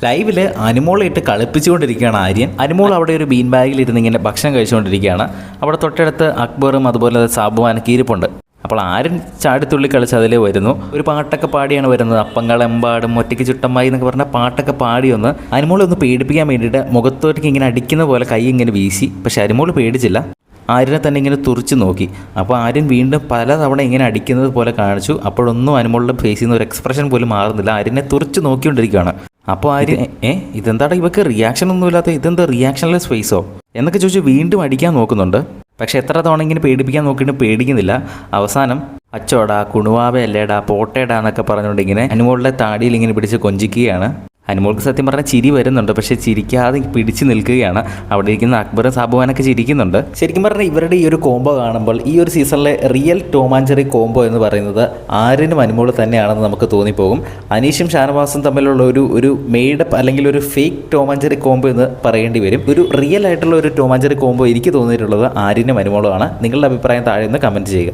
ലൈവിൽ അനുമോളെ ഇട്ട് കളിപ്പിച്ചുകൊണ്ടിരിക്കുകയാണ് ആര്യൻ. അനുമോൾ അവിടെ ഒരു ബീൻ ബാഗിൽ ഇരുന്ന് ഇങ്ങനെ ഭക്ഷണം കഴിച്ചുകൊണ്ടിരിക്കുകയാണ്. അവിടെ തൊട്ടടുത്ത് അക്ബറും അതുപോലെ സാബുവാനൊക്കെ ഇരിപ്പുണ്ട്. അപ്പോൾ ആര്യൻ ചാടിത്തുള്ളി കളിച്ച് അതിലേ വരുന്നു. ഒരു പാട്ടൊക്കെ പാടിയാണ് വരുന്നത്. അപ്പങ്ങളെമ്പാടും ഒറ്റയ്ക്ക് ചുട്ടമ്മായി എന്നൊക്കെ പറഞ്ഞാൽ പാട്ടൊക്കെ പാടി ഒന്ന് അനുമോളെ ഒന്ന് പേടിപ്പിക്കാൻ വേണ്ടിയിട്ട് മുഖത്തോട്ടേക്ക് ഇങ്ങനെ അടിക്കുന്ന പോലെ കൈ ഇങ്ങനെ വീശി. പക്ഷെ അനുമോൾ പേടിച്ചില്ല, ആര്യനെ തന്നെ ഇങ്ങനെ തുറിച്ച് നോക്കി. അപ്പോൾ ആര്യൻ വീണ്ടും പലതവണ ഇങ്ങനെ അടിക്കുന്നത് പോലെ കാണിച്ചു. അപ്പോഴൊന്നും അനുമോളുടെ ഫേസിൽ നിന്ന് ഒരു എക്സ്പ്രഷൻ പോലും മാറുന്നില്ല. ആര്യനെ തുറിച്ച് നോക്കിക്കൊണ്ടിരിക്കുകയാണ്. അപ്പോൾ ആര്യൻ ഇതെന്താടാ ഇവക്ക് റിയാക്ഷൻ ഒന്നുമില്ലാത്ത, ഇതെന്താ റിയാക്ഷൻലെസ് ഫേസോ എന്നൊക്കെ ചോദിച്ച് വീണ്ടും അടിക്കാൻ നോക്കുന്നുണ്ട്. പക്ഷെ എത്ര തവണ ഇങ്ങനെ പേടിപ്പിക്കാൻ നോക്കിയിട്ട് പേടിക്കുന്നില്ല. അവസാനം അച്ചോടാ കുണുവാവയല്ലേടാ പോട്ടേടാ എന്നൊക്കെ പറഞ്ഞുകൊണ്ട് ഇങ്ങനെ അനുമോളുടെ താടിയിൽ ഇങ്ങനെ പിടിച്ച് കൊഞ്ചിക്കുകയാണ്. അനുമോൾക്ക് സത്യം പറഞ്ഞാൽ ചിരി വരുന്നുണ്ട്, പക്ഷേ ചിരിക്കാതെ പിടിച്ചു നിൽക്കുകയാണ്. അവിടെ ഇരിക്കുന്ന അക്ബറും സാബുവാനൊക്കെ ചിരിക്കുന്നുണ്ട്. ശരിക്കും പറഞ്ഞാൽ ഇവരുടെ ഈ ഒരു കോംബോ കാണുമ്പോൾ ഈ ഒരു സീസണിലെ real Tom and Jerry combo എന്ന് പറയുന്നത് ആര്യനും അനുമോൾ തന്നെയാണെന്ന് നമുക്ക് തോന്നിപ്പോകും. അനീഷും ഷാനവാസും തമ്മിലുള്ള ഒരു മെയ്ഡപ്പ് അല്ലെങ്കിൽ ഒരു fake Tom and Jerry combo എന്ന് പറയേണ്ടി വരും. ഒരു റിയൽ ആയിട്ടുള്ള ഒരു ടോം ആൻഡ് ജെറി കോംബോ എനിക്ക് തോന്നിയിട്ടുള്ളത് ആര്യനും അനുമോളുമാണ്. നിങ്ങളുടെ അഭിപ്രായം താഴെ നിന്ന് കമൻറ്റ് ചെയ്യുക.